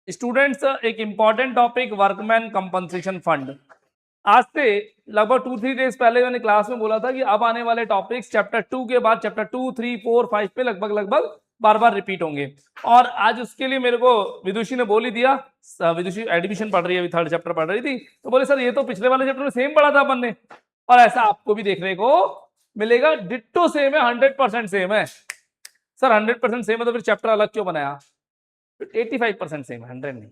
Students, एक important topic workman compensation fund. आज से लगभग 2-3 डेज पहले मैंने क्लास में बोला था कि अब आने वाले टॉपिक्स चैप्टर 2 के बाद चैप्टर 2, 3, 4, 5 पे लगभग बार बार रिपीट होंगे। और आज उसके लिए मेरे को विदुषी ने बोल ही दिया, विदुषी एडमिशन पढ़ रही है, अभी 3rd चैप्टर पढ़ रही थी, तो बोले सर ये तो पिछले वाले चैप्टर में सेम पढ़ा था अपन ने, और ऐसा आपको भी देखने को मिलेगा। डिट्टो सेम है, 100% सेम है। सर 100% सेम है तो फिर चैप्टर अलग क्यों बनाया? 85% सेम है, 100 नहीं,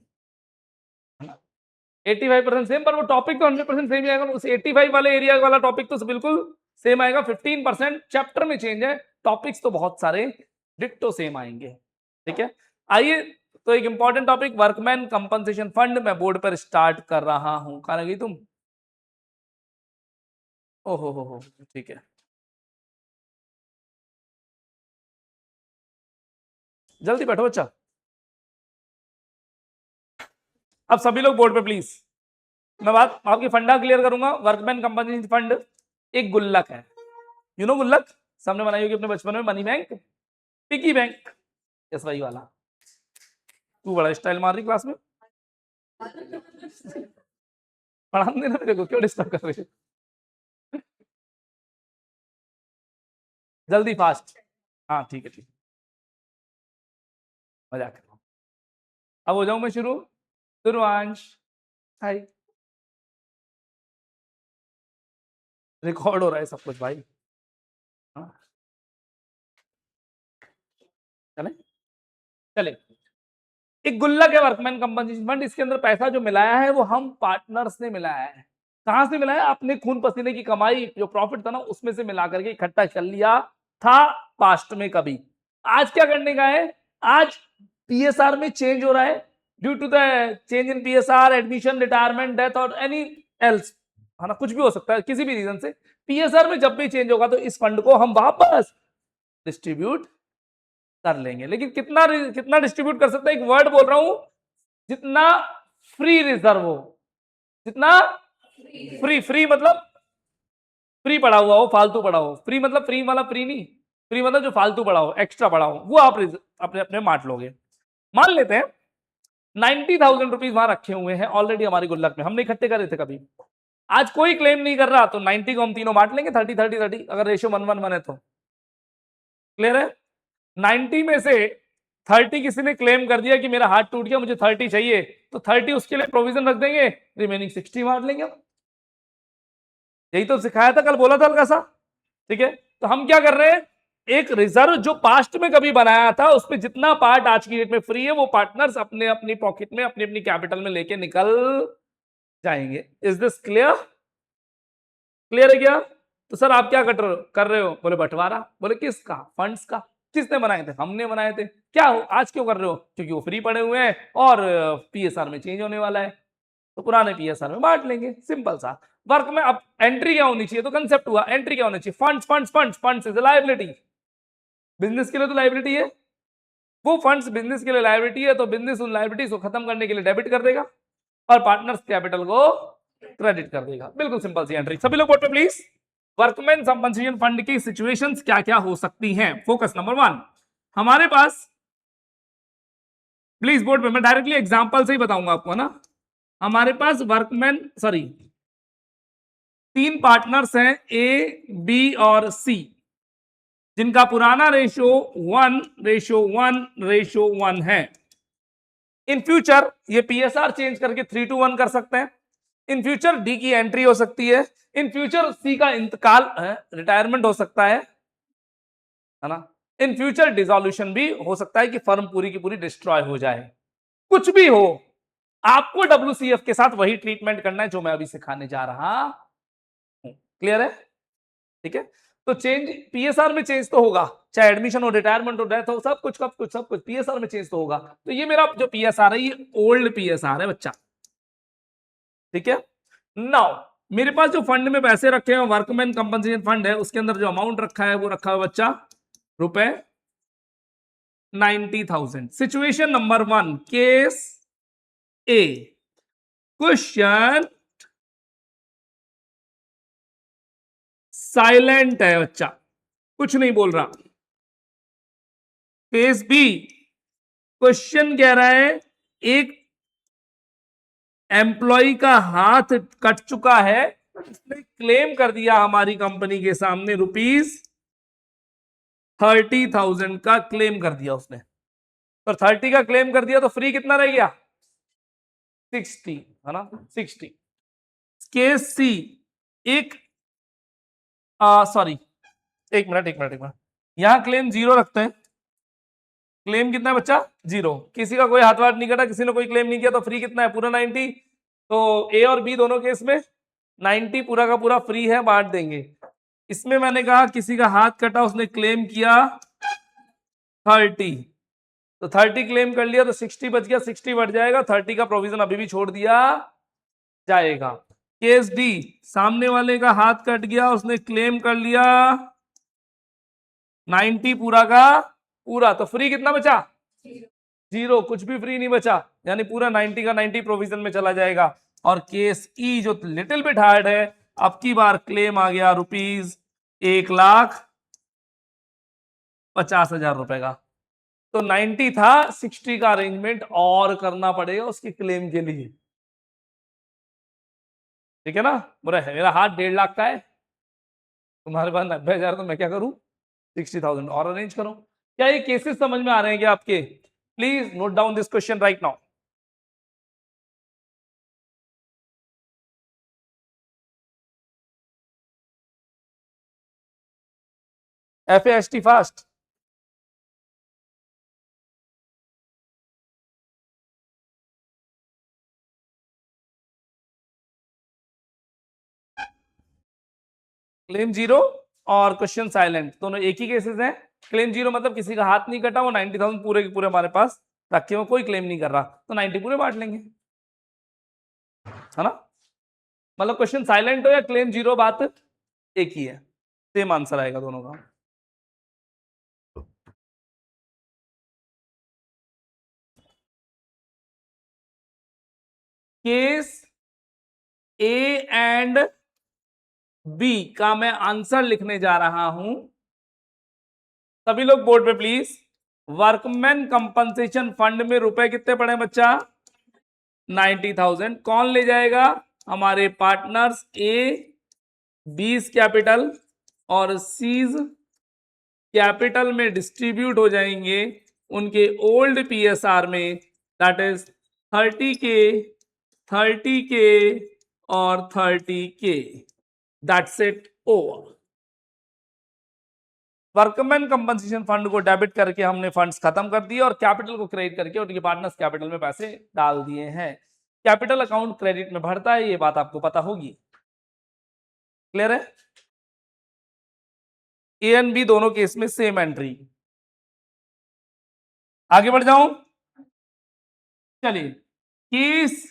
85% सेम, पर वो टॉपिक तो 100% सेम ही आएगा। उस 85 वाले एरिया वाला टॉपिक तो बिल्कुल सेम आएगा। 15% चैप्टर में चेंज है, टॉपिक्स तो बहुत सारे डिट्टो सेम आएंगे। ठीक है, आइए तो एक important topic workman compensation fund मैं बोर्ड पर स्टार्ट कर रहा हूं। कहां गई तुम? ओहो, ठीक है, जल्दी बैठो बच्चा। अब सभी लोग बोर्ड पे प्लीज, मैं बात आपकी फंडा क्लियर करूंगा। वर्कमैन कंपनसेशन फंड एक गुल्लक है, यू नो गुल्लक, सामने बनाई होगी अपने बचपन में, मनी बैंक, पिकी बैंक, यस वही वाला। तू बड़ा स्टाइल मार रही क्लास में, पढ़ाने देना मेरे को, क्यों डिस्टर्ब कर रही है? जल्दी फास्ट, हाँ ठीक है, ठीक, मजाक कर रहा हूं। अब हो जाऊं मैं शुरू। ध्रुवांश, हाय, रिकॉर्ड हो रहा है सब कुछ भाई। हाँ, चले चले। एक गुल्लक है वर्कमैन कंपनसेशन फंड, इसके अंदर पैसा जो मिलाया है वो हम पार्टनर्स ने मिलाया है। कहां से मिलाया? अपने खून पसीने की कमाई, जो प्रॉफिट था ना उसमें से मिला करके इकट्ठा कर लिया था पास्ट में कभी। आज क्या करने का है? आज पीएसआर में चेंज हो रहा है, due to the change in PSR, admission, retirement, death और एनी एल्स, है ना, कुछ भी हो सकता है किसी भी रीजन से। पीएसआर में जब भी चेंज होगा तो इस फंड को हम वापस डिस्ट्रीब्यूट कर लेंगे। लेकिन कितना कितना डिस्ट्रीब्यूट कर सकते हैं? एक वर्ड बोल रहा हूं, जितना फ्री रिजर्व हो, जितना फ्री, फ्री मतलब फ्री पड़ा हुआ हो, फालतू पड़ा हो। फ्री मतलब फ्री वाला फ्री नहीं, फ्री मतलब जो फालतू पड़ा हो, एक्स्ट्रा पड़ा हो, वो आप अपने अपने बांट लोगे। मान लेते हैं 90,000 रुपीज वहां रखे हुए हैं ऑलरेडी हमारी गुल्लक में, हमने इकट्ठे करे थे कभी। आज कोई क्लेम नहीं कर रहा तो 90 को हम तीनों बांट लेंगे, 30-30-30, अगर रेशियो 1-1-1 है तो। क्लियर है? 90 में से 30 किसी ने क्लेम कर दिया कि मेरा हाथ टूट गया, मुझे 30 चाहिए, तो 30 उसके लिए प्रोविजन रख देंगे, रिमेनिंग 60 बांट लेंगे। यही तो सिखाया था, कल बोला था हल्का सा। ठीक है, तो हम क्या कर रहे हैं, एक रिजर्व जो पास्ट में कभी बनाया था उस पर जितना पार्ट आज की डेट में फ्री है वो पार्टनर्स अपने अपनी पॉकेट में, अपनी अपनी कैपिटल में लेके निकल जाएंगे। Is this clear? क्लियर है क्या? तो सर आप क्या कर रहे हो? बोले बंटवारा। बोले किसका? फंड्स का। किसने बनाए थे? हमने बनाए थे। क्या हो आज क्यों कर रहे हो? क्योंकि वो फ्री पड़े हुए हैं और पीएसआर में चेंज होने वाला है, तो पुराने पीएसआर में बांट लेंगे, सिंपल सा। वर्क में अब एंट्री क्या होनी चाहिए? तो कंसेप्ट हुआ, एंट्री क्या होनी चाहिए? Funds, funds, funds, funds is liability. Business के लिए तो लायबिलिटी है, वो फंड्स बिजनेस के लिए लायबिलिटी है, तो बिजनेस उन लायबिलिटीज को खत्म करने के लिए डेबिट कर देगा और पार्टनर्स कैपिटल को क्रेडिट कर देगा। बिल्कुल सिंपल सी एंट्री। सभी लोग बोर्ड पे प्लीज। वर्कमैन कंपनसेशन फंड की सिचुएशंस क्या क्या हो सकती हैं? फोकस नंबर 1, हमारे पास, प्लीज बोर्ड पे, मैं डायरेक्टली एग्जांपल से ही बताऊंगा आपको ना। हमारे पास वर्कमैन, सॉरी, 3 पार्टनर्स हैं, ए, बी और सी, जिनका पुराना रेशियो 1:1:1 है। इन फ्यूचर ये पीएसआर चेंज करके 3:1 कर सकते हैं। इन फ्यूचर डी की एंट्री हो सकती है। इन फ्यूचर सी का इंतकाल, रिटायरमेंट हो सकता है ना। इन फ्यूचर डिसोल्यूशन भी हो सकता है कि फर्म पूरी की पूरी डिस्ट्रॉय हो जाए। कुछ भी हो, आपको डब्ल्यूसीएफ के साथ वही ट्रीटमेंट करना है जो मैं अभी सिखाने जा रहा हूं। क्लियर है? ठीक है, तो चेंज पीएसआर में चेंज तो होगा, चाहे एडमिशन हो, रिटायरमेंट हो, डेथ हो, सब कुछ पीएसआर में चेंज तो होगा। तो ये मेरा जो पीएसआर है ये ओल्ड पीएसआर है बच्चा। ठीक है, नाउ मेरे पास जो फंड में पैसे रखे हैं, वर्कमैन कंपनसेशन फंड है, उसके अंदर जो अमाउंट रखा है वो रखा है बच्चा रुपए 90,000। सिचुएशन नंबर 1, केस ए, क्वेश्चन साइलेंट है बच्चा, कुछ नहीं बोल रहा। केस बी, क्वेश्चन कह रहा है एक एम्प्लॉय का हाथ कट चुका है, उसने क्लेम कर दिया हमारी कंपनी के सामने ₹30,000 का क्लेम कर दिया उसने। पर 30 का क्लेम कर दिया तो फ्री कितना रह गया? 60, है ना? 60। केस सी, एक सॉरी, एक मिनट, यहां क्लेम जीरो रखते हैं। क्लेम कितना है बच्चा? जीरो। किसी का कोई हाथ वाथ नहीं कटा, किसी ने कोई क्लेम नहीं किया, तो फ्री कितना है? पूरा 90। तो ए और बी दोनों केस में 90 पूरा का पूरा फ्री है, बांट देंगे। इसमें मैंने कहा किसी का हाथ कटा, उसने क्लेम किया 30, तो 30 क्लेम कर लिया, तो 60 बच गया, 60 बढ़ जाएगा, 30 का प्रोविजन अभी भी छोड़ दिया जाएगा। केस डी, सामने वाले का हाथ कट गया, उसने क्लेम कर लिया 90 पूरा का पूरा, तो फ्री कितना बचा? जीरो, कुछ भी फ्री नहीं बचा, यानी पूरा 90 का 90 प्रोविजन में चला जाएगा। और केस ई जो लिटिल बिट हार्ड है, अब की बार क्लेम आ गया ₹1,50,000 का। तो 90 था, 60 का अरेंजमेंट और करना पड़ेगा उसकी क्लेम के लिए। ठीक है ना? मेरा हाथ 1.5 लाख का है, तुम्हारे पास 90,000, तो मैं क्या करूं? 60,000 और अरेंज करो। क्या ये केसेस समझ में आ रहे हैं क्या आपके? Please note down this question right now. FAST fast. Claim zero और क्वेश्चन साइलेंट दोनों एक ही केसेस हैं। क्लेम जीरो मतलब किसी का हाथ नहीं कटा, वो 90,000 पूरे के पूरे हमारे पास रखे हुए, कोई क्लेम नहीं कर रहा, तो 90 पूरे बांट लेंगे, है ना? मतलब क्वेश्चन साइलेंट हो या क्लेम जीरो, बात एक ही है, सेम आंसर आएगा दोनों का। केस ए एंड बी का मैं आंसर लिखने जा रहा हूं, सभी लोग बोर्ड पे प्लीज। वर्कमैन कंपनसेशन फंड में रुपए कितने पड़े बच्चा? 90,000। कौन ले जाएगा? हमारे पार्टनर्स ए, बीस कैपिटल और सीज कैपिटल में डिस्ट्रीब्यूट हो जाएंगे उनके ओल्ड पीएसआर में, दैट इज 30K, 30K और 30K। That's it, over. Workman compensation fund को डेबिट करके हमने फंड्स खत्म कर दिए और कैपिटल को क्रेडिट करके उनके पार्टनर्स कैपिटल में पैसे डाल दिए हैं। कैपिटल अकाउंट क्रेडिट में बढ़ता है, ये बात आपको पता होगी। क्लियर है? ए एंड बी दोनों केस में सेम एंट्री। आगे बढ़ जाऊं, चलिए। केस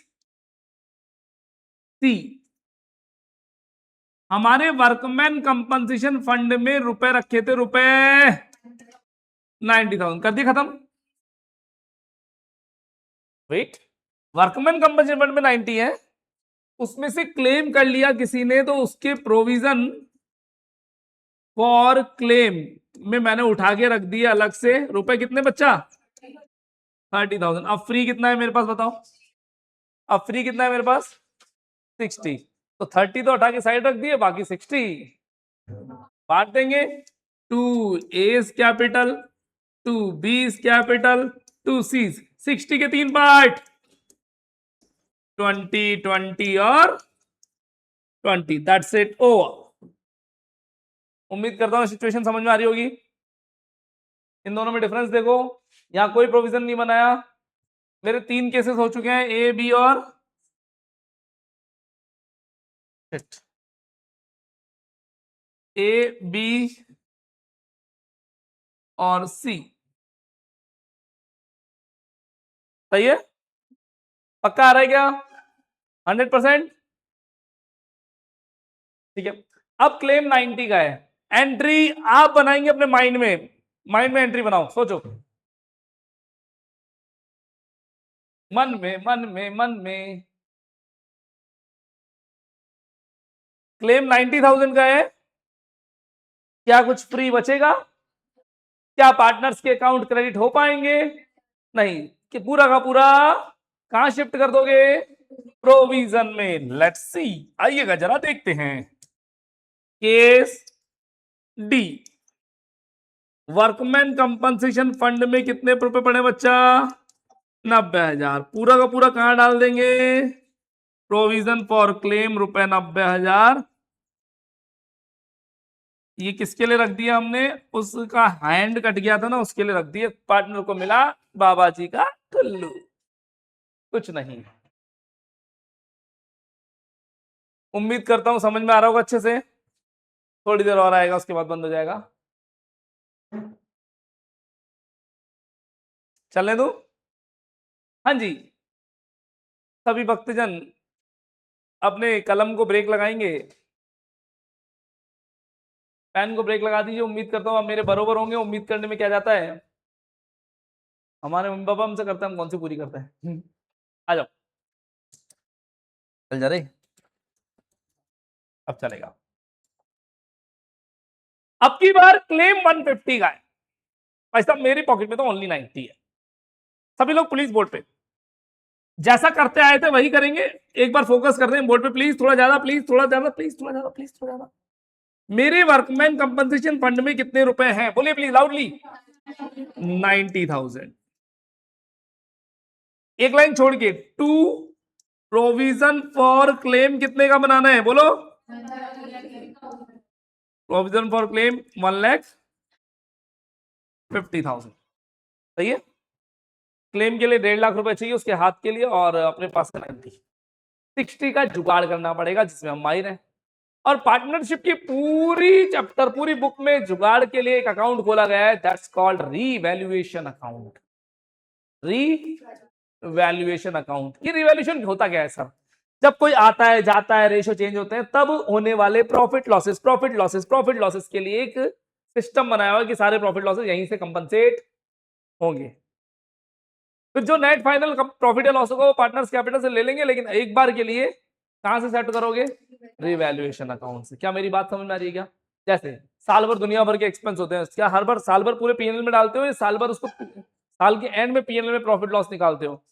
सी, हमारे वर्कमैन कंपनसेशन फंड में रुपए रखे थे, रुपए 90,000 कर दिए खत्म। वेट, वर्कमैन कंपनसेशन फंड में 90 है, उसमें से क्लेम कर लिया किसी ने, तो उसके प्रोविजन फॉर क्लेम में मैंने उठा के रख दिया अलग से, रुपए कितने बच्चा? 30,000। अब फ्री कितना है मेरे पास बताओ? अब फ्री कितना है मेरे पास? 60। तो 30 तो हटा के साइड रख दिए, बाकी 60 बांट देंगे। 2 A's capital, 2 B's capital, 2 C's। 60 के 3 पार्ट, 20, 20 और 20। That's it, over. उम्मीद करता हूं सिचुएशन समझ में आ रही होगी। इन दोनों में डिफरेंस देखो, यहां कोई प्रोविजन नहीं बनाया। मेरे 3 केसेस हो चुके हैं, ए, बी और ए, बी और सी। सही है? पक्का आ रहा है क्या? 100%? ठीक है। अब क्लेम 90 का है, एंट्री आप बनाएंगे अपने माइंड में, माइंड में एंट्री बनाओ, सोचो, मन में, मन में, मन में। क्लेम 90,000 का है, क्या कुछ फ्री बचेगा? क्या पार्टनर्स के अकाउंट क्रेडिट हो पाएंगे? नहीं। कि पूरा का पूरा कहां शिफ्ट कर दोगे? प्रोविजन में लेट्स सी, आइएगा जरा देखते हैं। Case D, workman compensation fund में कितने रुपए पड़े बच्चा? 90,000। पूरा का पूरा कहां डाल देंगे? प्रोविजन फॉर क्लेम रुपए 90,000। ये किसके लिए रख दिया हमने? उसका हैंड कट गया था ना, उसके लिए रख दिया। पार्टनर को मिला बाबा जी का टुल्लू, कुछ नहीं। उम्मीद करता हूं समझ में आ रहा होगा अच्छे से। थोड़ी देर और आएगा, उसके बाद बंद हो जाएगा। चलने दो। हाँ जी, सभी भक्तजन अपने कलम को ब्रेक लगाएंगे, पेन को ब्रेक लगा दीजिए। उम्मीद करता हूं आप मेरे बरोबर होंगे। उम्मीद करने में क्या जाता है, हमारे मम्मी पापा हमसे करते हैं, हम कौन सी पूरी करते हैं। आ जाओ, चल जा रहे, अब चलेगा। अब की बार क्लेम 150 का है भाई साहब, मेरी पॉकेट में तो ओनली 90 है। सभी लोग पुलिस बोर्ड पे जैसा करते आए थे वही करेंगे। एक बार फोकस कर दें बोर्ड पे, प्लीज थोड़ा ज्यादा, प्लीज थोड़ा ज्यादा, प्लीज थोड़ा ज्यादा, प्लीज थोड़ा ज्यादा। मेरे वर्कमैन कंपनसेशन फंड में कितने रुपए हैं? बोलिए प्लीज लाउडली। 90,000। एक लाइन छोड़ के, टू प्रोविजन फॉर क्लेम कितने का बनाना है? बोलो। Provision for claim 1,50,000। सही है। क्लेम के लिए 1.5 लाख रुपए चाहिए उसके हाथ के लिए, और अपने पास 60 का जुगाड़ करना पड़ेगा, जिसमें हम माहिर हैं। और पार्टनरशिप की पूरी चैप्टर, पूरी बुक में जुगाड़ के लिए एक अकाउंट खोला गया है, that's called revaluation account. Revaluation account. ये रीवैल्यूएशन होता क्या है सर? जब कोई आता है जाता है, रेशो चेंज होते हैं, तब होने वाले profit losses, profit losses, profit losses के लिए एक सिस्टम बनाया हुआ है कि सारे प्रॉफिट लॉसेस यहीं से कंपनसेट होंगे। फिर जो नेट फाइनल प्रॉफिट या लॉस होगा वो पार्टनर्स कैपिटल से ले लेंगे, लेकिन एक बार के लिए कहां से सेट करोगे? रिवैल्यूएशन अकाउंट से। क्या मेरी बात समझ में आ रही है क्या? जैसे साल भर दुनिया भर के एक्सपेंस होते हैं, क्या हर बार साल भर पूरे पीएनएल में डालते हो, या साल भर उसको साल के एंड में पीएनएल में प्रॉफिट लॉस निकालते हो?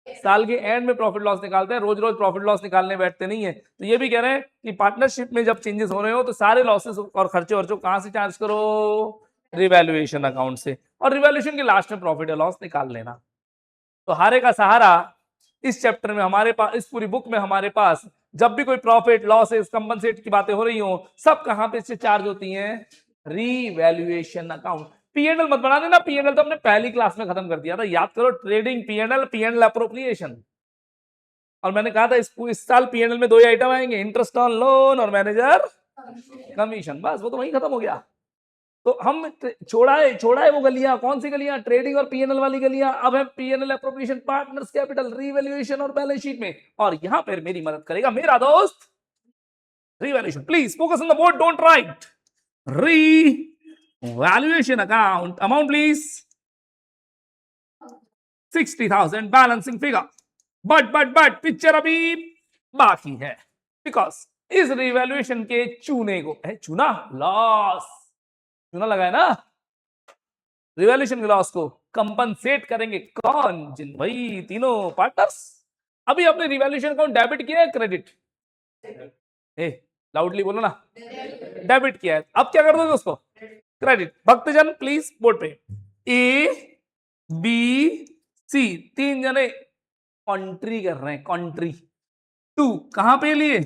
साल के एंड में प्रॉफिट लॉस निकालते हैं, रोज रोज प्रॉफिट लॉस निकालने बैठते नहीं है। तो ये भी कह रहे हैं कि पार्टनरशिप में जब चेंजेस हो रहे हो तो सारे लॉसेस और खर्चे वर्चो कहां से चार्ज करो? रिवैल्यूएशन अकाउंट से। और रिवैल्यूएशन के लास्ट में प्रॉफिट या लॉस निकाल लेना। तो हारे का सहारा इस चैप्टर में हमारे पास, इस पूरी बुक में हमारे पास, जब भी कोई प्रॉफिट लॉसेस कंपनसेट की बातें हो रही हो, सब कहां पे से चार्ज होती हैं? Revaluation account. पीएनएल मत बना देना, पीएनएल तो हमने पहली क्लास में खत्म कर दिया था, याद करो। Trading PNL, PNL appropriation. और मैंने कहा था इस साल पीएनएल में 2 ही आइटम आएंगे, इंटरेस्ट ऑन लोन और मैनेजर कमीशन। बस वो तो वहीं खत्म हो गया। तो हम छोड़ा है वो गलियां। कौन सी गलियां? ट्रेडिंग और पीएनएल वाली गलियां। अब है PNL appropriation, partners capital, revaluation और बैलेंस शीट में। और यहां पर मेरी मदद करेगा मेरा दोस्त revaluation. Please focus on the board, don't write. Revaluation account, amount please 60,000 balancing figure. But picture अभी बाकी है, बिकॉज इस रिवैल्यूएशन के चूने को है, चूना लॉस, चूना लगाए ना, रिवैल्यूएशन के लॉस को कंपनसेट करेंगे कौन? जिन भाई तीनों पार्टनर्स। अभी अपने रिवैल्यूएशन अकाउंट डेबिट किया है, क्रेडिट? लाउडली बोलो ना। डेबिट किया है। अब क्या कर दोगे उसको? क्रेडिट। भक्तजन प्लीज बोर्ड पे, ए बी सी, 3 जने कॉन्ट्री कर रहे हैं, कॉन्ट्री टू कहां पे लिए?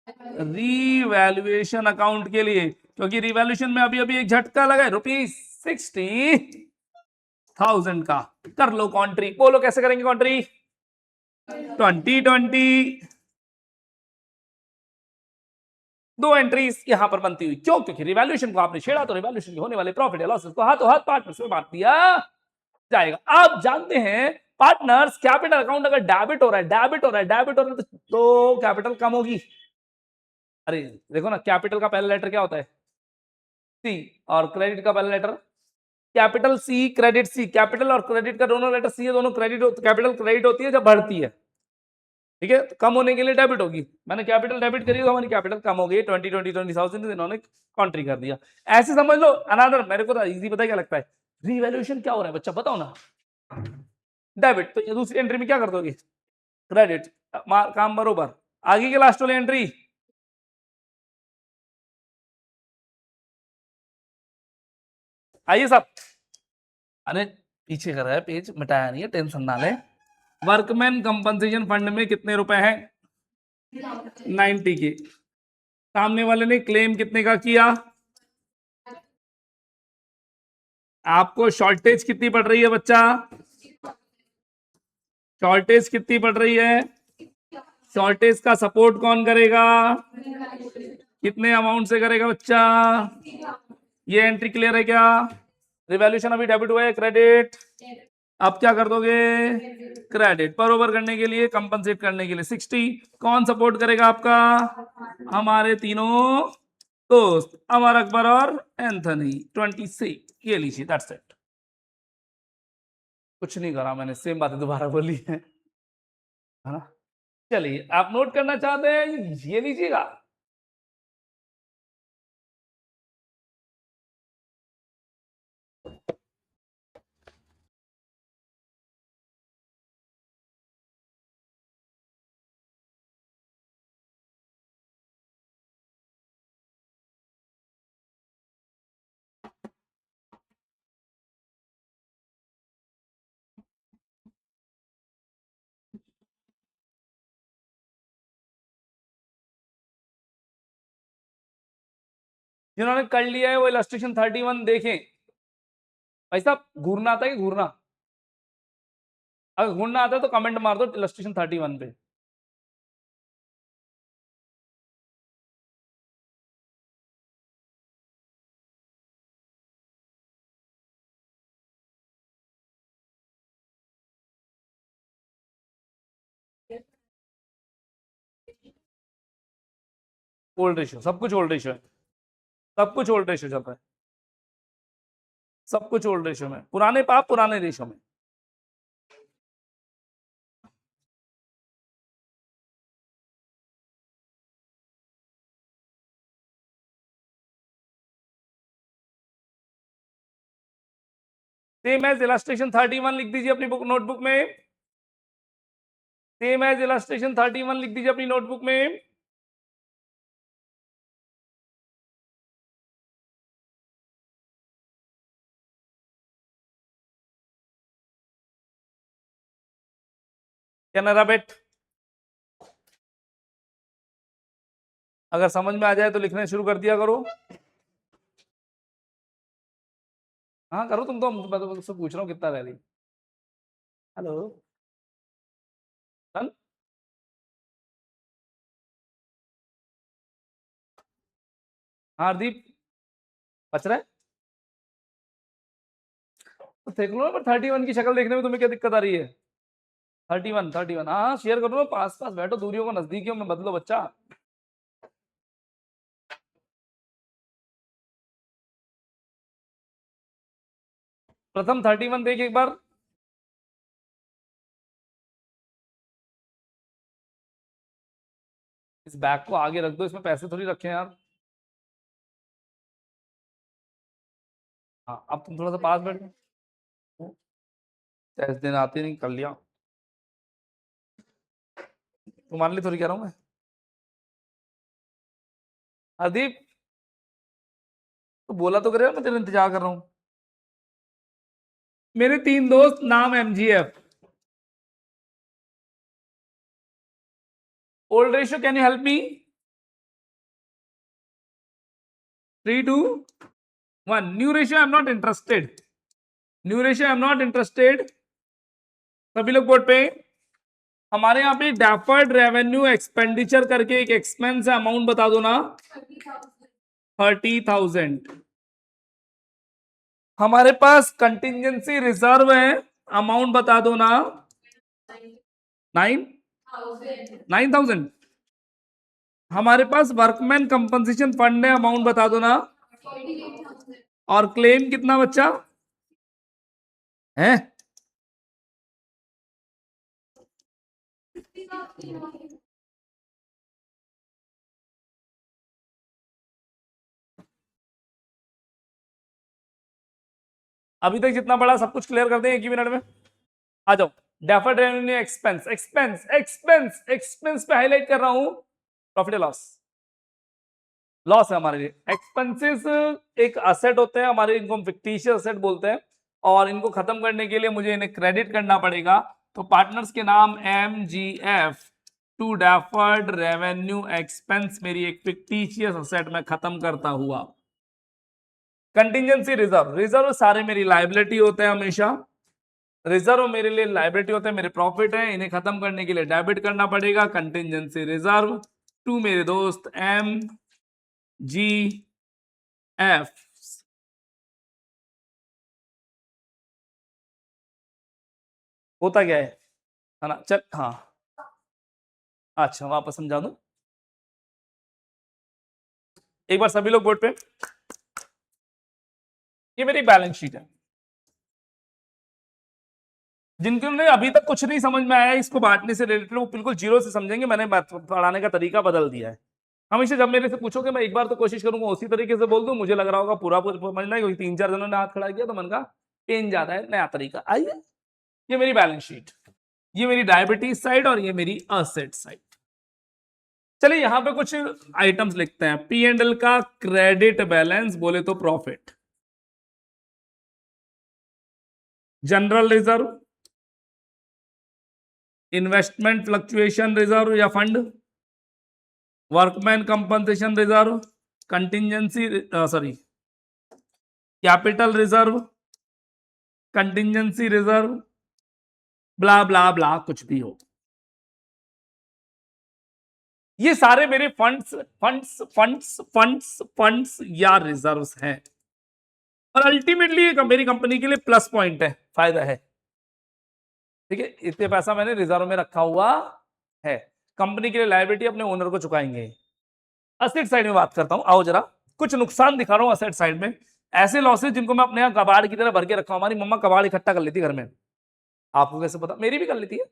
रीवैल्यूएशन अकाउंट के लिए, क्योंकि रिवैल्यूएशन में अभी अभी एक झटका लगा है ₹60,000 का। कर लो कॉन्ट्री। बोलो कैसे करेंगे कॉन्ट्री? 2020 2 एंट्रीज यहां पर बनती हुई। क्यों? क्योंकि रिवैल्यूएशन को आपने छेड़ा तो रिवैल्यूएशन के होने वाले प्रॉफिट या लॉसेस को हाथों हाथ पार्टनर्स में बांट दिया जाएगा। आप जानते हैं पार्टनर्स कैपिटल अकाउंट अगर डेबिट हो रहा है, डेबिट हो रहा है, डेबिट हो रहा है, तो कैपिटल कम होगी। अरे देखो ना, कैपिटल का पहला लेटर क्या होता है? सी। और क्रेडिट का पहला लेटर कैपिटल सी, क्रेडिट सी। कैपिटल और क्रेडिट का दोनों लेटर सी है, दोनों क्रेडिट, कैपिटल क्रेडिट होती है जब बढ़ती है, ठीक है? तो कम होने के लिए डेबिट होगी। मैंने कैपिटल डेबिट करी तो हमारी कैपिटल कम हो गई, 20,000 इन्होंने कॉन्ट्री कर दिया। ऐसे समझ लो। अनदर, मेरे को तो इजी पता है क्या लगता है, रीवैल्यूएशन क्या हो रहा है बच्चा, बताओ ना। डेबिट, तो ये दूसरी एंट्री में क्या कर दोगे? क्रेडिट, काम बरोबर। आगे के लास्ट वाली एंट्री, आइए साहब। अरे पीछे कर रहा है पेज, मिटाया नहीं है, टेंशन ना ले। वर्कमैन कंपनसेशन फंड में कितने रुपए हैं? 90 के। सामने वाले ने क्लेम कितने का किया? आपको शॉर्टेज कितनी पड़ रही है बच्चा? शॉर्टेज कितनी पड़ रही है? शॉर्टेज का सपोर्ट कौन करेगा? कितने अमाउंट से करेगा बच्चा? ये एंट्री क्लियर है क्या? रिवैल्यूएशन अभी डेबिट हुआ है, क्रेडिट। अब क्या कर दोगे? क्रेडिट। बरोबर करने के लिए, कंपनसेट करने के लिए 60। कौन सपोर्ट करेगा आपका? हमारे तीनों दोस्त, अमर, अकबर और एंथनी। 26, ये लीजिए, दैट्स इट। कुछ नहीं करा मैंने, सेम बातें दोबारा बोली है ना। चलिए, आप नोट करना चाहते हैं, ये लीजिएगा। जिन्होंने कर लिया है वो इलस्ट्रेशन 31 देखें। भाई साहब, घूरना आता है कि घूरना? अगर घूरना आता है तो कमेंट मार दो इलस्ट्रेशन 31 पे। ओल्ड रेशियो, सब कुछ ओल्ड रेशियो है। सब कुछ ओल्ड रेशियो चल रहा है। सब कुछ ओल्ड रेशियो में, पुराने पाप पुराने रेशियो में। सेम एज इलस्ट्रेशन 31 लिख दीजिए अपनी बुक नोटबुक में। सेम एज इलस्ट्रेशन 31 लिख दीजिए अपनी नोटबुक में। कैनरा बेट। अगर समझ में आ जाए तो लिखने शुरू कर दिया करो। हाँ करो तुम तो, मैं तो मुझसे पूछ रहा हूँ कितना रह रही। हेलो। डन। हाँ हरदीप, बच रहा है तो देख लो ना, पर 31 की शक्ल देखने में तुम्हें क्या दिक्कत आ रही है? 31, 31, हाँ शेयर करो ना, पास पास बैठो, दूरियों को नजदीकियों में बदलो बच्चा। प्रथम 31 देख एक बार। इस बैग को आगे रख दो, इसमें पैसे थोड़ी रखे हैं यार। हाँ अब तुम थोड़ा सा पास बैठ जाओ। इस दिन आते नहीं, कर लिया। तुम्हारे लिए थोड़ी कह रहा हूँ मैं। हरदीप, तो बोला तो करे, मैं तेरा इंतजार कर रहा हूँ। मेरे तीन दोस्त, नाम MGF। Old ratio, can you help me? 3:1। New ratio I am not interested. New ratio I am not interested. सभी लोग बोर्ड पे। हमारे यहाँ पे डेफर्ड रेवेन्यू एक्सपेंडिचर करके एक एक्सपेंस है, अमाउंट बता दो ना। 30,000। हमारे पास कंटिजेंसी रिजर्व है, अमाउंट बता दो ना। 9,000। हमारे पास वर्कमैन कंपनसेशन फंड है, अमाउंट बता दो ना। और क्लेम कितना बच्चा है? अभी तक जितना बड़ा सब कुछ क्लियर कर दें एक ही मिनट में। आ जाओ। Deferred revenue expense, expense expense expense पे हाईलाइट कर रहा हूं, प्रॉफिट लॉस, लॉस है हमारे लिए। एक्सपेंसेस एक असेट होते हैं हमारे, इनको हम फिक्टिशियस असेट बोलते हैं, और इनको खत्म करने के लिए मुझे इन्हें क्रेडिट करना पड़ेगा। तो पार्टनर्स के नाम MGF, to deferred revenue expense, मेरी एक फिक्टिशियस असेट में खत्म करता हुआ। कंटिजेंसी रिजर्व, रिजर्व सारे मेरी लाइबिलिटी होते हैं हमेशा, रिजर्व मेरे लिए लाइबिलिटी होते हैं, मेरे प्रॉफिट है, इन्हें खत्म करने के लिए डेबिट करना पड़ेगा कंटिजेंसी रिजर्व टू मेरे दोस्त MGF। होता क्या है ना, चल हाँ, अच्छा वापस समझा दूं, एक बार सभी लोग बोर्ड पे, ये मेरी बैलेंस शीट है। जिनको ने अभी तक कुछ नहीं समझ में आया इसको बांटने से रिलेटेड, वो बिल्कुल जीरो से समझेंगे, मैंने पढ़ाने का तरीका बदल दिया है। हमेशा जब मेरे से पूछोगे मैं एक बार तो कोशिश करूंगा उसी तरीके से बोल दूं, मुझे लग रहा होगा पूरा समझना है, क्योंकि 3-4 जनों ने हाथ खड़ा किया तो मन का पेन ज्यादा है, नया तरीका। आइए, ये मेरी बैलेंस शीट, ये मेरी डायबिटीज साइड और ये मेरी असेट साइड। चलिए यहां पे कुछ आइटम्स लिखते हैं। P&L का क्रेडिट बैलेंस बोले तो profit, general reserve, investment fluctuation reserve या fund, workman compensation reserve, contingency sorry capital reserve, contingency reserve, blah blah blah कुछ भी हो, ये सारे मेरे funds funds funds funds funds या रिजर्व्स हैं, और अल्टीमेटली मेरी कंपनी के लिए प्लस पॉइंट है, फायदा है। ठीक है, इतने पैसा मैंने रिजर्व में रखा हुआ है, कंपनी के लिए लायबिलिटी अपने ओनर को चुकाएंगे। असेट साइड में बात करता हूं, आओ जरा, कुछ नुकसान दिखा रहा हूं असेट साइड में, ऐसे लॉसेज जिनको मैं अपने यहाँ कबाड़ की तरह भर के रखा हूं। हमारी मम्मा कबाड़ इकट्ठा कर लेती घर में, आपको कैसे पता, मेरी भी कर लेती है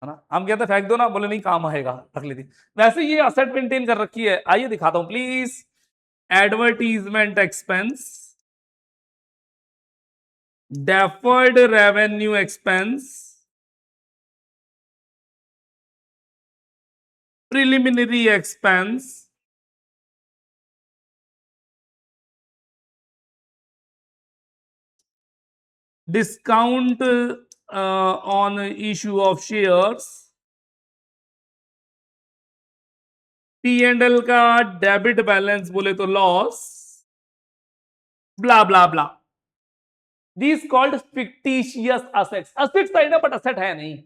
ना, हम कहते हैं फेंक दो ना, बोले नहीं काम आएगा, रख लेती। वैसे ये असेट मेंटेन कर रखी है, आइए दिखाता हूं please. Advertisement expense, deferred revenue expense, preliminary expense, discount on issue of shares, P&L का डेबिट बैलेंस बोले तो loss, blah blah blah, these called fictitious assets. Asset side है बट असेट है नहीं,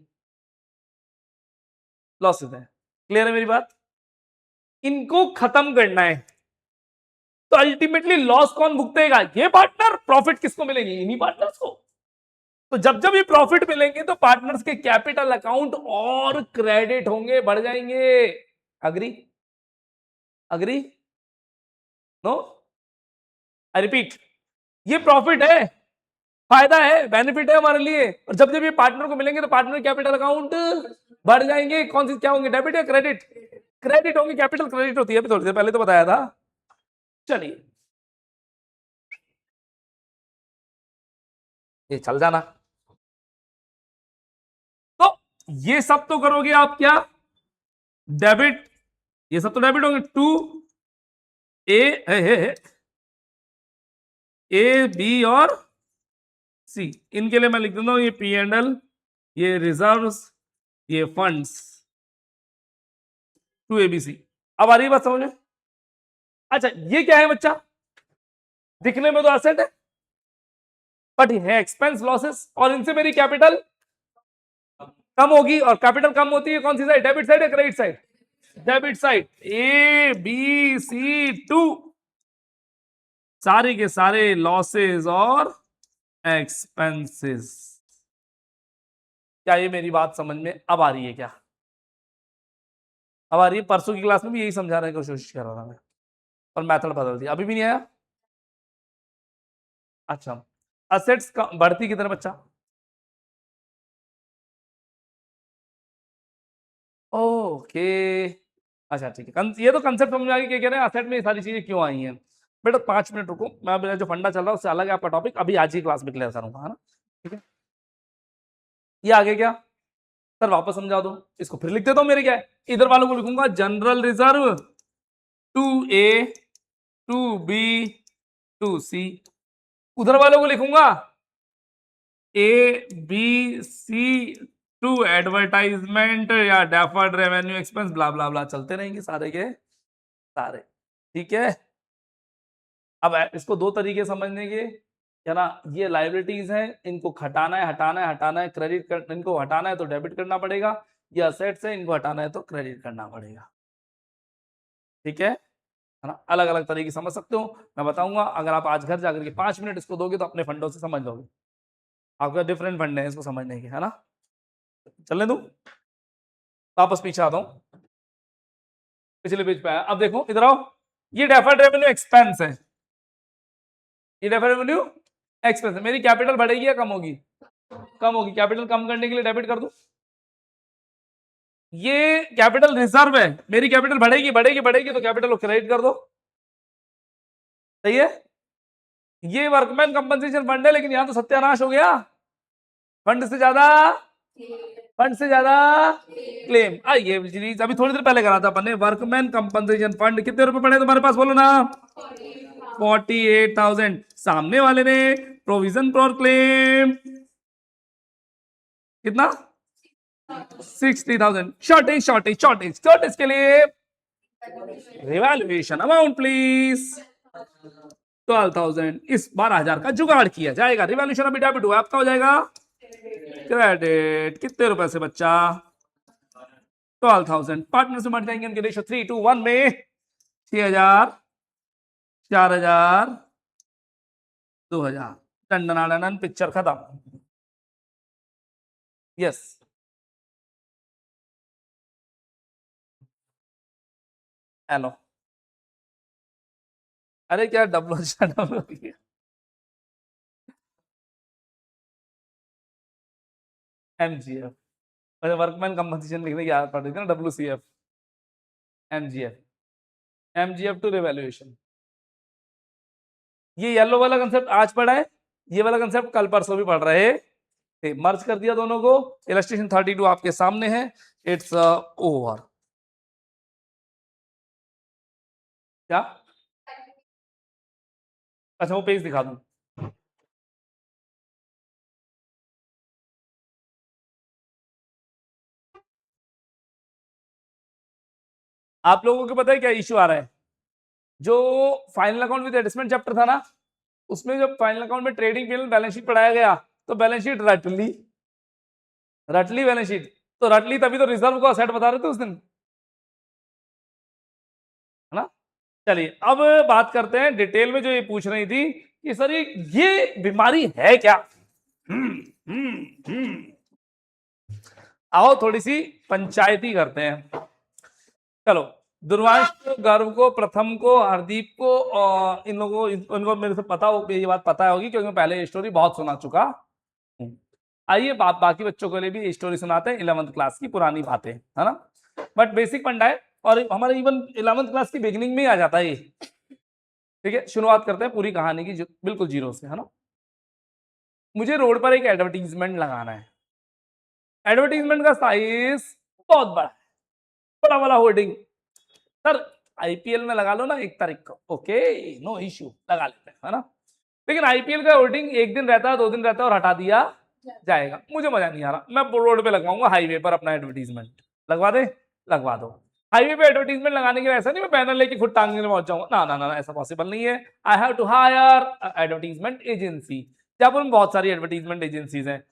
लॉसेस है। क्लियर है मेरी बात, इनको खत्म करना है, तो अल्टीमेटली लॉस कौन भुगतेगा, ये पार्टनर, प्रॉफिट किसको मिलेंगे, इन्हीं पार्टनर्स को। तो जब जब ये प्रॉफिट मिलेंगे तो पार्टनर्स के कैपिटल अकाउंट और क्रेडिट होंगे, बढ़ जाएंगे। Agree, agree, no, I repeat, ये प्रॉफिट है, फायदा है, बेनिफिट है हमारे लिए, और जब जब ये पार्टनर को मिलेंगे तो पार्टनर कैपिटल अकाउंट बढ़ जाएंगे। कौन सी क्या होंगे, डेबिट या क्रेडिट, क्रेडिट होंगे, कैपिटल क्रेडिट होती है, अभी थोड़ी देर पहले तो बताया था। चलिए ये चल जाना, तो ये सब तो करोगे आप क्या, डेबिट, ये सब तो डेबिट होंगे। टू ए बी और सी, इनके लिए मैं लिख देता हूं ये P&L, ये रिजर्व्स, ये फंड्स, टू ABC। अब आ रही बात समझ में। अच्छा ये क्या है बच्चा, दिखने में तो एसेट है बट ये है एक्सपेंस लॉसेस, और इनसे मेरी कैपिटल कम होगी, और कैपिटल कम होती है कौन सी साइड, डेबिट साइड या credit side, debit side. ABC2 सारे के सारे लॉसेस और एक्सपेंसेस। क्या ये मेरी बात समझ में अब आ रही है क्या, अब आ रही है। परसों की क्लास में भी यही समझाने की कोशिश कर रहा था मैं, और मेथड बदल दिया, अभी भी नहीं आया। अच्छा, असेट्स बढ़ती किधर बच्चा, ओके, अच्छा ठीक है, ये तो कंसेप्ट समझ में आ गया, क्या कह रहे हैं असेट में ये सारी चीजें क्यों आई हैं। बेटा 5 मिनट रुको, मैं मेरा जो फंडा चल रहा है उससे अलग है आपका टॉपिक, अभी आज ही क्लास में क्लियर करूंगा, है ना, ठीक है। ये आगे क्या सर वापस समझा दो, इसको फिर लिख देता हूं। मेरे क्या है, इधर वालों को लिखूंगा general reserve 2A 2B 2C, उधर वालों को लिखूंगा ABC टू एडवर्टाइजमेंट या डेफर्ड रेवेन्यू एक्सपेंस ब्ला ब्ला ब्ला, चलते रहेंगे सारे के सारे। ठीक है, अब इसको दो तरीके समझने के, क्या ना, ये लाइबिलिटीज हैं, इनको हटाना है हटाना है हटाना है, क्रेडिट कर, इनको हटाना है तो डेबिट करना पड़ेगा, ये असेट्स है, इनको हटाना है तो क्रेडिट करना पड़ेगा। ठीक है ना, अलग अलग तरीके समझ सकते हो, मैं बताऊंगा। अगर आप आज घर जाकर के 5 मिनट इसको दोगे तो अपने फंडों से समझ लोगे, आपका डिफरेंट फंड है इसको समझने के, है ना। चलने दो, वापस पीछे आता हूं, पिछले पेज पे आया। अब देखो इधर आओ, ये डेफर्ड रेवेन्यू एक्सपेंस है, ये डेफर्ड रेवेन्यू एक्सपेंस है। मेरी कैपिटल बढ़ेगी या कम होगी, कम होगी। कैपिटल कम करने के लिए डेबिट कर दो। ये कैपिटल रिजर्व है, मेरी कैपिटल बढ़ेगी बढ़ेगी बढ़ेगी तो कैपिटल को क्रेडिट कर दो, सही है। ये वर्कमैन कंपनसेशन फंड है, लेकिन यहां तो सत्यानाश हो गया, फंड से ज्यादा, फंड से ज्यादा क्लेम। ये सीरीज अभी थोड़ी देर पहले करा था अपन ने, वर्कमैन कंपनसेशन फंड कितने रुपए पड़े तुम्हारे पास, बोलो ना, 48,000। सामने वाले ने प्रोविजन फॉर क्लेम कितना, 60,000। शॉर्टेज शॉर्टेज शॉर्टेज शॉर्टेज के लिए रिवैल्यूएशन अमाउंट प्लीज 12,000। इस 12,000 का जुगाड़ किया जाएगा। रिवैल्यूएशन अभी डेबिट हुआ, आपका हो जाएगा क्रेडिट। कितने रुपए से बच्चा, 12,000। पार्टनर से मर जाएंगे इनके रेशो 3:1 में, 6,000 4,000 2,000। टंडनाडन, पिक्चर खत्म। यस, हेलो, अरे क्या डब्ल्यू एमजीएफ, वर्कमैन कंपनसेशन लिखने की आदत पड़ रही थी ना, WCF MGF, MGF to revaluation. ये येलो वाला कंसेप्ट आज पढ़ा है, ये वाला कंसेप्ट कल परसों भी पढ़ रहे थे, मर्ज कर दिया दोनों को। इलस्ट्रेशन 32 आपके सामने है, इट्स ओवर। क्या, अच्छा वो पेज दिखा दूं, आप लोगों को पता है क्या इश्यू आ रहा है, जो final account with adjustment chapter था ना, उसमें जब फाइनल अकाउंट में ट्रेडिंग पीएल बैलेंस शीट पढ़ाया गया, तो बैलेंस शीट रटली, रटली बैलेंस शीट, तो रटली तभी तो रिजर्व को असेट बता रहे थे उस दिन, है ना। चलिए अब बात करते हैं डिटेल में, जो ये पूछ रही थी कि सर ये बीमारी है क्या। आओ थोड़ी सी पंचायती करते हैं। चलो, दुर्वांश को, गर्व को, प्रथम को, हरदीप को, और इन लोगों, इनको मेरे से पता हो, ये बात पता होगी क्योंकि मैं पहले ये स्टोरी बहुत सुना चुका हूं। आइए बाकी बच्चों के लिए भी स्टोरी सुनाते हैं, 11th क्लास की पुरानी बातें, है ना। बट बेसिक फंडा है, और हमारे इवन 11th क्लास की बिगिनिंग में ही आ जाता है ये। ठीक है, शुरुआत करते हैं पूरी कहानी की, बिल्कुल जीरो से, है ना। मुझे रोड पर एक एडवर्टीजमेंट लगाना है, एडवर्टीजमेंट का साइज बहुत बड़ा है, बड़ा वाला होर्डिंग। सर आईपीएल में लगा लो ना 1 तारीख को, ओके नो इश्यू, लगा लेते हैं, है ना। लेकिन आईपीएल का होर्डिंग 1 दिन रहता है, 2 दिन रहता है और हटा दिया जाएगा, मुझे मजा नहीं आ रहा। मैं रोड पे लगवाऊंगा, हाईवे पर अपना एडवर्टीजमेंट लगवा दे, लगवा दो। हाईवे पे एडवर्टीजमेंट लगाने के लिए ऐसा नहीं मैं बैनर लेके खुद टांगने में पहुंच जाऊंगा, ना ना ना, ऐसा पॉसिबल नहीं है। I have to hire advertisement agency. Jaipur में बहुत सारी एडवर्टीजमेंट एजेंसीज हैं,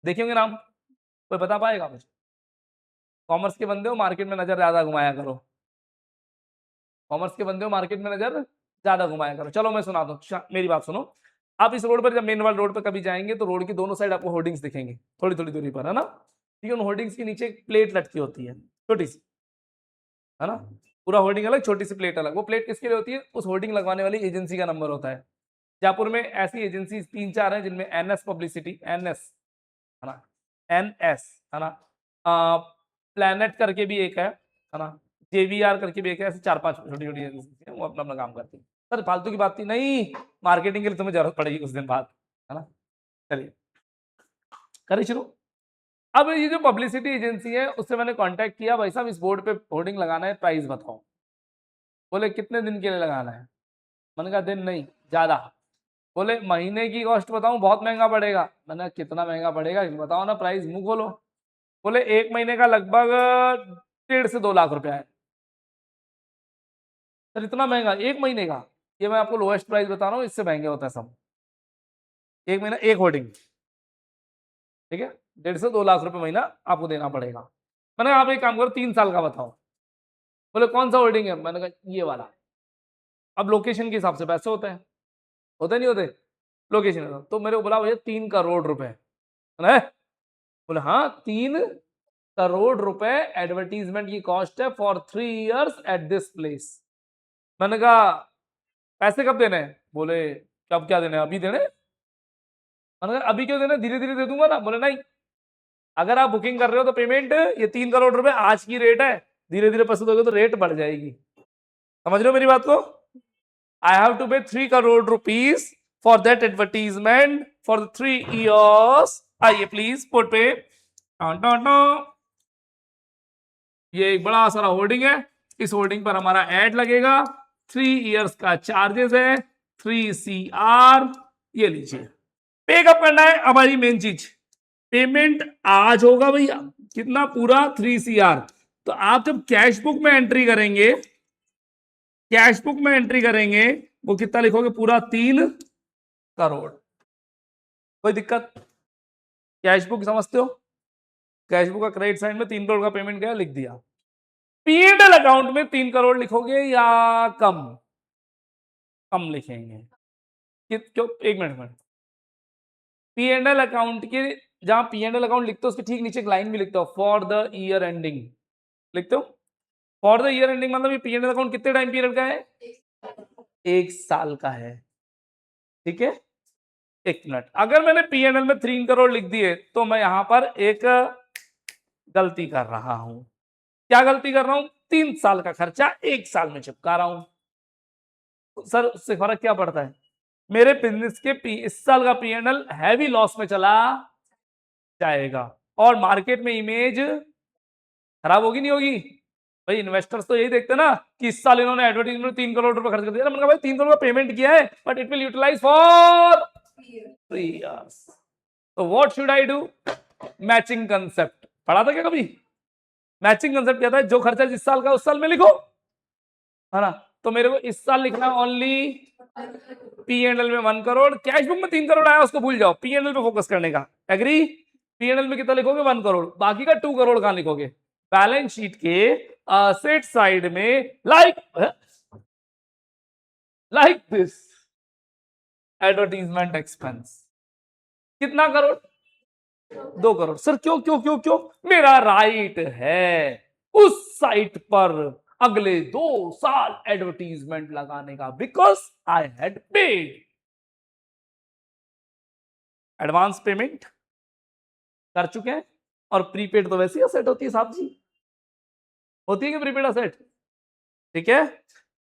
देखेंगे नाम, कोई बता पाएगा मुझे। कॉमर्स के बंदे हो, मार्केट में नजर ज्यादा घुमाया करो, कॉमर्स के बंदे हो, मार्केट में नजर ज्यादा घुमाया करो। चलो मैं सुना दूं, मेरी बात सुनो। आप इस रोड पर जब मेन वाल रोड पर कभी जाएंगे तो रोड की दोनों साइड आपको होर्डिंग्स दिखेंगे, थोड़ी थोड़ी दूरी पर, है ना। ठीक है, उन होर्डिंग्स के नीचे एक प्लेट लटकी होती है, छोटी सी, है ना। पूरा होर्डिंग अलग, छोटी सी प्लेट अलग। वो प्लेट किसके लिए होती है, उस होर्डिंग लगवाने वाली एजेंसी का नंबर होता है। जयपुर में ऐसी एजेंसी 3-4 हैं, जिनमें एनएस पब्लिसिटी, एनएस, है ना, एनएस, है ना, प्लैनेट करके भी एक है ना, जेवीआर करके भी एक है, ऐसे 4-5 छोटी छोटी एजेंसी है, वो अपना अपना काम करती है। सर फालतू की बात थी नहीं, मार्केटिंग के लिए तुम्हें जरूरत पड़ेगी कुछ दिन बाद, है ना। चलिए करिए शुरू। अब ये जो पब्लिसिटी एजेंसी है उससे मैंने कांटेक्ट किया, भाई साहब इस बोर्ड पे होर्डिंग लगाना है, प्राइस बताओ। बोले कितने दिन के लिए लगाना है? मैंने कहा दिन नहीं, ज्यादा। बोले महीने की कॉस्ट बताऊं, बहुत महंगा पड़ेगा। मैंने कहा कितना महंगा पड़ेगा बताओ ना, प्राइस मुंह खोलो। बोले 1 महीने का लगभग 1.5 से 2 लाख रुपया है। सर इतना महंगा 1 महीने का? ये मैं आपको लोएस्ट प्राइस बता रहा हूँ, इससे महंगे होता है सब। 1 महीना एक होर्डिंग, ठीक है, 1.5 से 2 लाख रुपए महीना आपको देना पड़ेगा। मैंने कहा आप एक काम करो 3 साल का बताओ। बोले कौन सा होर्डिंग है? मैंने कहा ये वाला। अब लोकेशन के हिसाब से पैसे होते नहीं होते, लोकेशन। तो मेरे को बोला भैया 3 करोड़ रुपए। बोले हाँ 3 करोड़ रुपए एडवर्टीजमेंट की कॉस्ट है for 3 years at this place. मैंने कहा पैसे कब देने हैं? बोले कब क्या देने हैं, अभी देने? मैंने कहा अभी क्यों देने, धीरे धीरे दे दूंगा ना। बोले नहीं, अगर आप बुकिंग कर रहे हो तो पेमेंट, ये 3 करोड़ रुपए आज की रेट है, धीरे धीरे पैसे दोगे तो रेट बढ़ जाएगी। समझ रहे हो मेरी बात को? आई हैव टू पे 3 crore rupees for that advertisement for 3 years। आइए प्लीज पुट पे। ये एक बड़ा सारा होर्डिंग है, इस होर्डिंग पर हमारा एड लगेगा, 3 years का चार्जेस है, 3 CR। ये लीजिए, पे कब करना है? हमारी मेन चीज, पेमेंट आज होगा भैया। कितना? पूरा 3 CR। तो आप जब कैश बुक में एंट्री करेंगे, कैश बुक में एंट्री करेंगे, वो कितना लिखोगे? पूरा 3 करोड़। कोई दिक्कत? कैश बुक समझते हो? कैश बुक का क्रेडिट साइड में 3 करोड़ का पेमेंट गया, लिख दिया। पीएनएल अकाउंट में 3 करोड़ लिखोगे या कम? कम लिखेंगे। क्यों? एक मिनट। पीएनएल अकाउंट के, जहां पीएनएल अकाउंट लिखते हो उसके ठीक नीचे एक लाइन भी लिखते हो, फॉर द ईयर एंडिंग लिखते हो। फॉर द ईयर एंडिंग मतलब ये पीएनएल अकाउंट कितने टाइम पीरियड का है? 1 साल का है, ठीक है। 1 मिनट, अगर मैंने पीएनएल में 3 करोड़ लिख दिए तो मैं यहां पर एक गलती कर रहा हूं। क्या गलती कर रहा हूं? 3 साल का खर्चा 1 साल में चिपका रहा हूं। सर उससे फर्क क्या पड़ता है? मेरे बिजनेस के इस साल का पीएनएल हैवी लॉस में चला जाएगा और मार्केट में इमेज खराब होगी नहीं होगी? भाई इन्वेस्टर्स तो यही देखते ना कि इस साल इन्होंने एडवर्टाइजमेंट में 3 करोड़ रुपए खर्च कर दिया। मैंने कहा भाई 3 करोड़ का पेमेंट किया है, but it will utilize for 3 years। तो what should I do? Matching concept पढ़ा था क्या कभी? मैचिंग कंसेप्ट क्या था? जो खर्चा जिस साल का उस साल में लिखो, है ना। तो मेरे को इस साल लिखना है ओनली पीएनएल में 1 करोड़। कैश बुक में 3 करोड़ आया उसको भूल जाओ, पीएनएल पे फोकस करने का। एग्री? पीएनएल में कितना लिखोगे? 1 करोड़। बाकी का 2 करोड़ कहां लिखोगे? बैलेंस शीट के असेट साइड में, लाइक दिस, एडवर्टीजमेंट एक्सपेंस। कितना करोड़? 2 करोड़। सर क्यों क्यों क्यों क्यों? मेरा राइट है उस साइट पर अगले 2 साल एडवर्टीजमेंट लगाने का, because I had paid advance payment कर चुके हैं। और प्रीपेड तो वैसे ही असेट होती है साहब जी, होती है कि प्रीपेड असेट, ठीक है।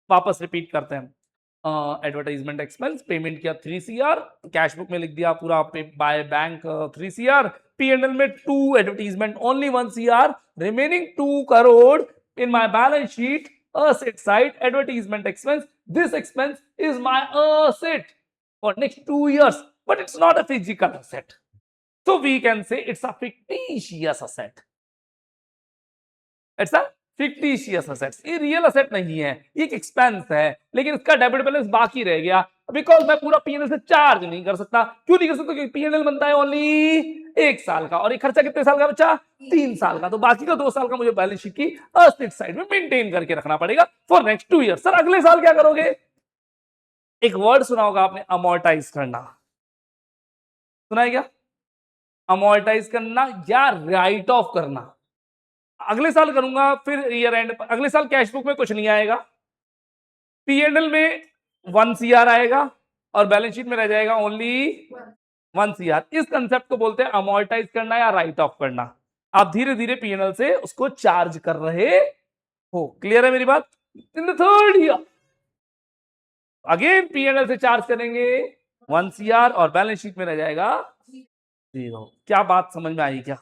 वापस रिपीट करते हैं। एडवर्टाइजमेंट एक्सपेंस पेमेंट किया 3 CR, कैश बुक में लिख दिया पूरा बाय बैंक 3 CR, पीएनएल में 2 advertisement only 1 CR, remaining 2 crore in my balance sheet asset side advertisement expense. This expense is my asset for next 2 years, but it's not a physical asset, so we can say it's a fictitious asset. It's a fictitious assets। ये real asset नहीं है, ये एक expense है, लेकिन इसका debit balance बाकी रह गया बिकॉज मैं पूरा पीएनएल से चार्ज नहीं कर सकता। क्यों नहीं कर सकता? क्योंकि पीएनएल बनता है ओनली 1 साल का, और ये खर्चा कितने साल का बचा? 3 साल का। तो बाकी का 2 साल का मुझे बैलेंस शीट की असेट साइड में मेंटेन करके रखना पड़ेगा फॉर नेक्स्ट 2 ईयर। सर अगले साल क्या करोगे? एक वर्ड सुना होगा आपने, अमोर्टाइज करना। सुना है क्या? अमोर्टाइज करना या राइट ऑफ करना। अगले साल करूंगा, फिर ईयर एंड, अगले साल कैश बुक में कुछ नहीं आएगा, पीएनएल में 1 CR आएगा और बैलेंस शीट में रह जाएगा ओनली 1 CR। इस कंसेप्ट को बोलते हैं अमोर्टाइज करना या राइट ऑफ करना। आप धीरे धीरे पीएनएल से उसको चार्ज कर रहे हो। क्लियर है मेरी बात? In the 3rd year again PNL से चार्ज करेंगे 1 CR और बैलेंस शीट में रह जाएगा 0। क्या बात समझ में आई क्या?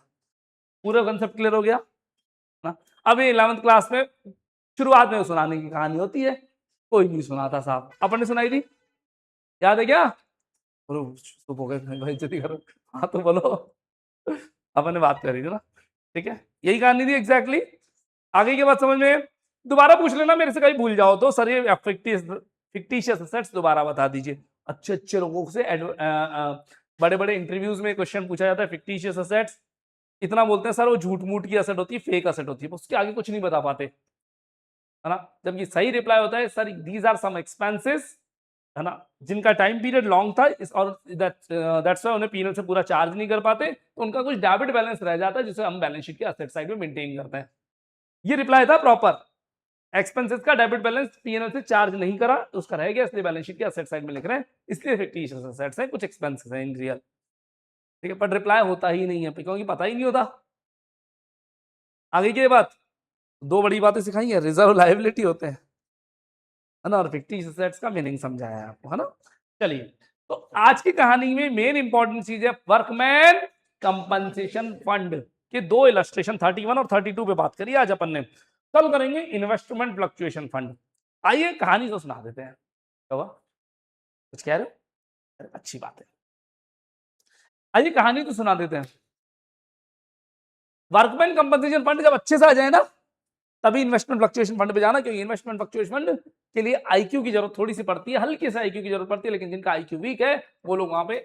पूरा कंसेप्ट क्लियर हो गया ना। अभी 11th क्लास में शुरुआत में सुनाने की कहानी होती है, कोई नहीं सुनाता साहब, अपन ने सुनाई थी, याद है क्या? चुप हो गए भाई, जल्दी करो, हाँ तो बोलो। अपन ने बात करी थी ना, ठीक है, यही कहानी थी एग्जैक्टली। आगे की बात समझ में, दोबारा पूछ लेना मेरे से, कहीं भूल जाओ तो सर ये फिक्टिशियस एसेट्स दोबारा बता दीजिए। अच्छे अच्छे लोगों से बड़े बड़े इंटरव्यूज में क्वेश्चन पूछा जाता है, फिक्टिशियस एसेट्स इतना बोलते हैं सर वो झूठ मूठ की एसेट होती है, फेक एसेट होती है, उसके आगे कुछ नहीं बता पाते, है ना। जबकि सही रिप्लाई होता है sir these are some expenses, है ना, जिनका टाइम पीरियड लॉन्ग था इस, और दैट्स व्हाई उन्हें पीएनएल से पूरा चार्ज नहीं कर पाते, तो उनका कुछ डेबिट बैलेंस रह जाता है जिसे हम बैलेंस शीट के एसेट साइड में मेंटेन करते हैं। ये रिप्लाई था प्रॉपर, एक्सपेंसेस का डेबिट बैलेंस पीएनएल से चार्ज नहीं करा तो उसका रह गया, इसलिए बैलेंस शीट के एसेट साइड में लिख रहे हैं, इसलिए फिक्टिशियस एसेट्स हैं, कुछ एक्सपेंसेस हैं इन रियल, ठीक है, पर रिप्लाई होता ही नहीं है क्योंकि पता ही नहीं होता। आगे की बात, दो बड़ी बातें सिखाई है, रिजर्व लायबिलिटी होते हैं, है ना, और फिक्टिशियस एसेट्स का मीनिंग समझाया आपको, है ना। चलिए, तो आज की कहानी में मेन इंपॉर्टेंट चीज है वर्कमैन कंपनसेशन फंड के दो इलस्ट्रेशन 31 और 32 पे बात करिए आज अपन ने। कल करेंगे इन्वेस्टमेंट फ्लक्चुएशन फंड। आइए कहानी तो सुना देते हैं। कुछ कह रहे हो? अच्छी बात है, आइए कहानी तो सुना देते हैं। वर्कमैन कंपनसेशन फंड जब अच्छे से आ जाए ना, तभी इन्वेस्टमेंट फ्लक्चुएशन फंड पे जाना, क्योंकि इन्वेस्टमेंट फ्लक्चुएशन फंड के लिए आईक्यू की जरूरत थोड़ी सी पड़ती है, हल्की से आईक्यू की जरूरत पड़ती है, लेकिन जिनका आईक्यू वीक है वो लोग वहां पे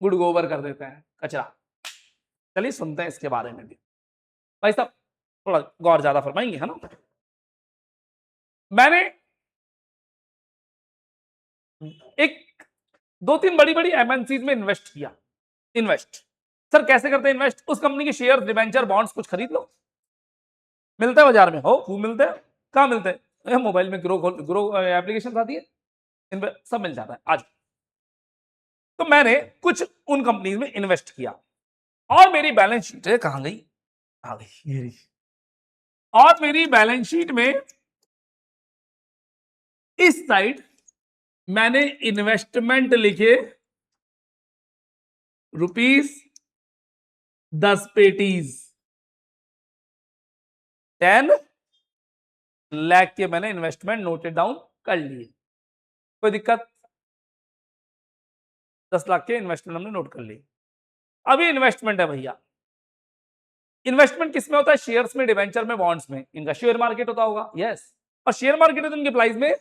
गुड़ गोबर कर देते हैं, कचरा। चलिए सुनते हैं इसके बारे में भी, भाई साहब थोड़ा गौर ज्यादा फरमाएंगे, है ना। मैंने एक दो तीन बड़ी बड़ी एमएनसीज में इन्वेस्ट किया। इन्वेस्ट सर कैसे करते हैं इन्वेस्ट? उस कंपनी के शेयर, डिबेंचर, बॉन्ड्स कुछ खरीद लो, मिलता है बाजार में, हो खूब मिलते हैं। कहाँ मिलते हैं? मोबाइल में ग्रो एप्लीकेशन आती है, इन पे सब मिल जाता है आज। तो मैंने कुछ उन कंपनीज में इन्वेस्ट किया और मेरी बैलेंस शीट है, कहां गई? आ गई, ये रही। और मेरी बैलेंस शीट में इस साइड मैंने इन्वेस्टमेंट लिखे ₹10 पेटीज, 10 लाख के मैंने इन्वेस्टमेंट नोटेड डाउन कर लिए। कोई दिक्कत? 10 लाख के इन्वेस्टमेंट हमने नोट कर ली। अभी इन्वेस्टमेंट है भैया, इन्वेस्टमेंट किसमें होता है? शेयर्स में, डिवेंचर में, बॉन्ड्स में। इनका शेयर मार्केट होता होगा, यस। और शेयर मार्केट है तो इनके प्राइस में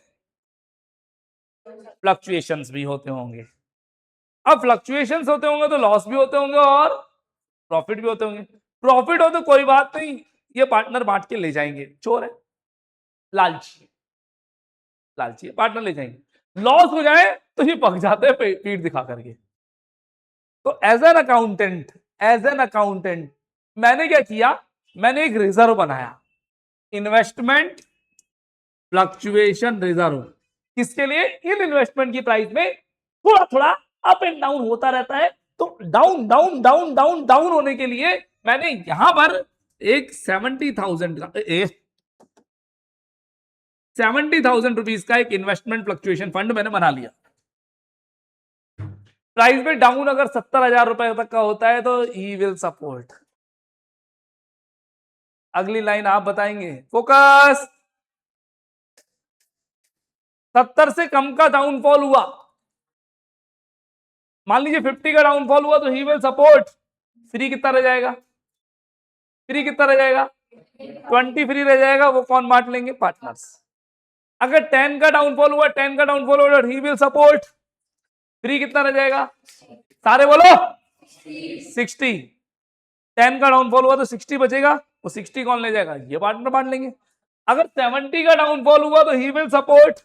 फ्लक्चुएशंस भी होते होंगे। अब फ्लक्चुएशंस होते होंगे तो लॉस भी होते होंगे और प्रॉफिट भी होते होंगे। प्रॉफिट हो तो कोई बात नहीं, ये पार्टनर बांट के ले जाएंगे, चोर है, लालची, लालची है, पार्टनर ले जाएंगे। लॉस हो जाए तो ये पक जाते हैं पीठ दिखा करके। तो एज एन अकाउंटेंट मैंने क्या किया? मैंने एक रिजर्व बनाया, इन्वेस्टमेंट फ्लक्चुएशन रिजर्व। किसके लिए? इन इन्वेस्टमेंट की प्राइस में थोड़ा थोड़ा अप एंड डाउन होता रहता है, तो down down down down down होने के लिए मैंने यहां पर एक 70,000 रुपीज का एक इन्वेस्टमेंट फ्लक्चुएशन फंड मैंने बना लिया। प्राइस में डाउन अगर 70,000 रुपए तक का होता है तो ही विल सपोर्ट। अगली लाइन आप बताएंगे, फोकस। 70 से कम का डाउनफॉल हुआ, मान लीजिए 50 का डाउनफॉल हुआ, तो ही विल सपोर्ट। फ्री कितना रह जाएगा? फ्री कितना रह जाएगा? 20 फ्री रह जाएगा, वो कौन बांट लेंगे? पार्टनर्स। अगर 10 का डाउनफॉल हुआ, 10 का डाउनफॉल हुआ, ही विल सपोर्ट। फ्री कितना रह जाएगा? सारे बोलो 60। 10 का डाउनफॉल हुआ तो 60 बचेगा, वो 60 कौन ले जाएगा? ये पार्टनर बांट लेंगे। अगर 70 का डाउनफॉल हुआ तो he will support,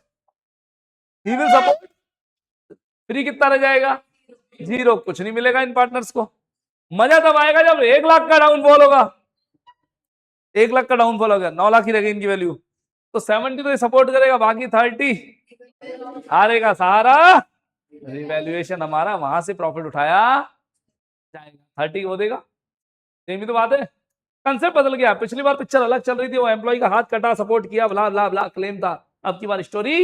he will support. Free कितना रह जाएगा? 0, कुछ नहीं मिलेगा इन पार्टनर्स को। मजा तब आएगा जब 1 लाख का डाउनफॉल होगा। 1 लाख का डाउनफॉल हो गया, 9 लाख ही रहेगी इनकी वैल्यू, तो 70 तो सपोर्ट करेगा, बाकी 30 हारेगा सहारा। रिवैल्यूएशन हमारा वहां से प्रॉफिट उठाया जाएगा, 30 वो देगा। यही तो बात है, कंसेप्ट बदल गया। पिछली बार पिक्चर अलग चल रही थी, वो एम्प्लॉय का हाथ कटा, सपोर्ट किया, ब्ला ब्ला ब्ला क्लेम था। अब की बार स्टोरी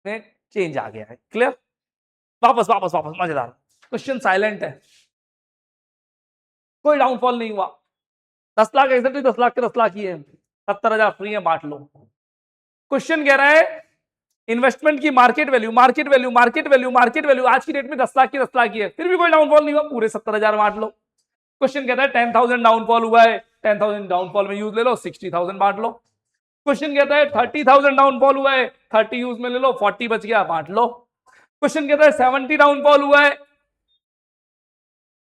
में चेंज आ गया है। क्लियर? वापस वापस वापस, मजेदार। क्वेश्चन साइलेंट है, कोई डाउनफॉल नहीं हुआ। 10 लाख एक्सेप्ट 10 लाख के 10 लाख ही है, 70,000 फ्री है, बांट लो। क्वेश्चन कह रहा है इन्वेस्टमेंट की market value market value market value market value आज की डेट में 10 लाख की 10 लाख की है, फिर भी कोई डाउनफॉल नहीं हुआ, पूरे 70,000 बांट लो। क्वेश्चन कहता है 10,000 डाउनफॉल हुआ है, 10,000 डाउनफॉल में यूज ले लो, 60,000 बांट लो। क्वेश्चन कहता है 30,000 डाउनफॉल हुआ है, 30 यूज में ले लो, 40 बच गया, बांट लो। क्वेश्चन कहता है 70 डाउनफॉल हुआ है,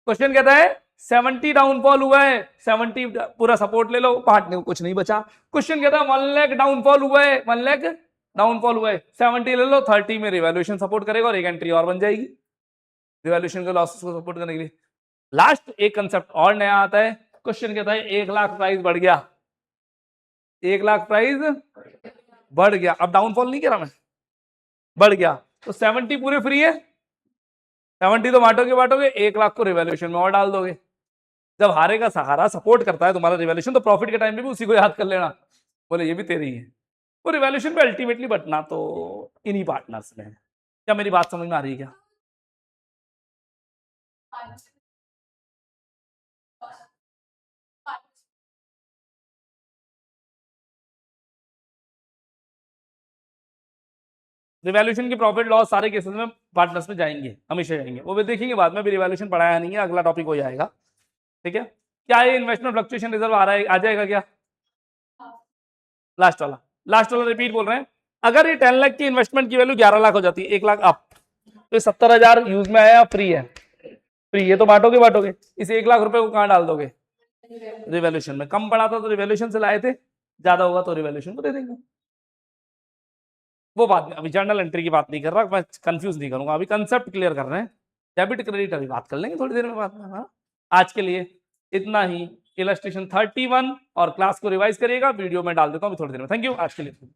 क्वेश्चन कहता है 70 डाउनफॉल हुआ है, 70 पूरा सपोर्ट ले लो, बांटने को कुछ नहीं बचा। क्वेश्चन कहता है 1 लाख डाउनफॉल हुआ है, 1 लाख डाउनफॉल हुआ है, 70 ले लो, 30 में रिवैल्यूएशन सपोर्ट करेगा और एक एंट्री और बन जाएगी रिवैल्यूएशन के लॉसेस को सपोर्ट करने के लिए। लास्ट एक कंसेप्ट और नया आता है। क्वेश्चन कहता है 1 लाख प्राइस बढ़ गया, 1 लाख प्राइस बढ़ गया, अब डाउनफॉल नहीं कह रहा मैं, बढ़ गया, तो 70 पूरे फ्री है, 70 तो बांटोगे बांटोगे, 1 लाख को रिवैल्यूएशन में और डाल दोगे। जब हारे का सहारा सपोर्ट करता है तुम्हारा रिवैल्यूएशन, तो प्रॉफिट के टाइम में भी उसी को याद कर लेना, बोले ये भी तेरी है। वो रिवैल्यूएशन पे अल्टीमेटली बटना तो इन्हीं पार्टनर्स में है। क्या मेरी बात समझ में आ रही है क्या? रिवैल्यूएशन की प्रॉफिट लॉस सारे केसेस में पार्टनर्स में जाएंगे, हमेशा जाएंगे, वो भी देखेंगे बाद में। भी रिवैल्यूएशन पढ़ाया नहीं है, अगला टॉपिक हो जाएगा, ठीक है। क्या ये इन्वेस्टमेंट फ्लक्चुएशन रिजर्व आ रहा है, आ जाएगा क्या? लास्ट वाला रिपीट बोल रहे हैं। अगर ये 10 लाख की इन्वेस्टमेंट की वैल्यू 11 लाख हो जाती है, 1 लाख अप, तो 70,000 यूज में आया, फ्री है, फ्री ये तो बांटोगे बांटोगे, इस 1 लाख रुपए को कहां डाल दोगे? रिवैल्यूएशन में। कम पड़ा था तो रिवैल्यूएशन से लाए थे, ज्यादा होगा तो रिवैल्यूएशन को दे देंगे। वो बात नहीं, अभी जर्नल एंट्री की बात नहीं कर रहा, मैं कंफ्यूज नहीं करूंगा, अभी कंसेप्ट क्लियर कर रहे हैं। डेबिट क्रेडिट अभी बात कर लेंगे थोड़ी देर में, बात में। हाँ, आज के लिए इतना ही। इलस्ट्रेशन 31 और क्लास को रिवाइज करिएगा, वीडियो में डाल देता हूँ अभी थोड़ी देर में। थैंक यू आज के लिए।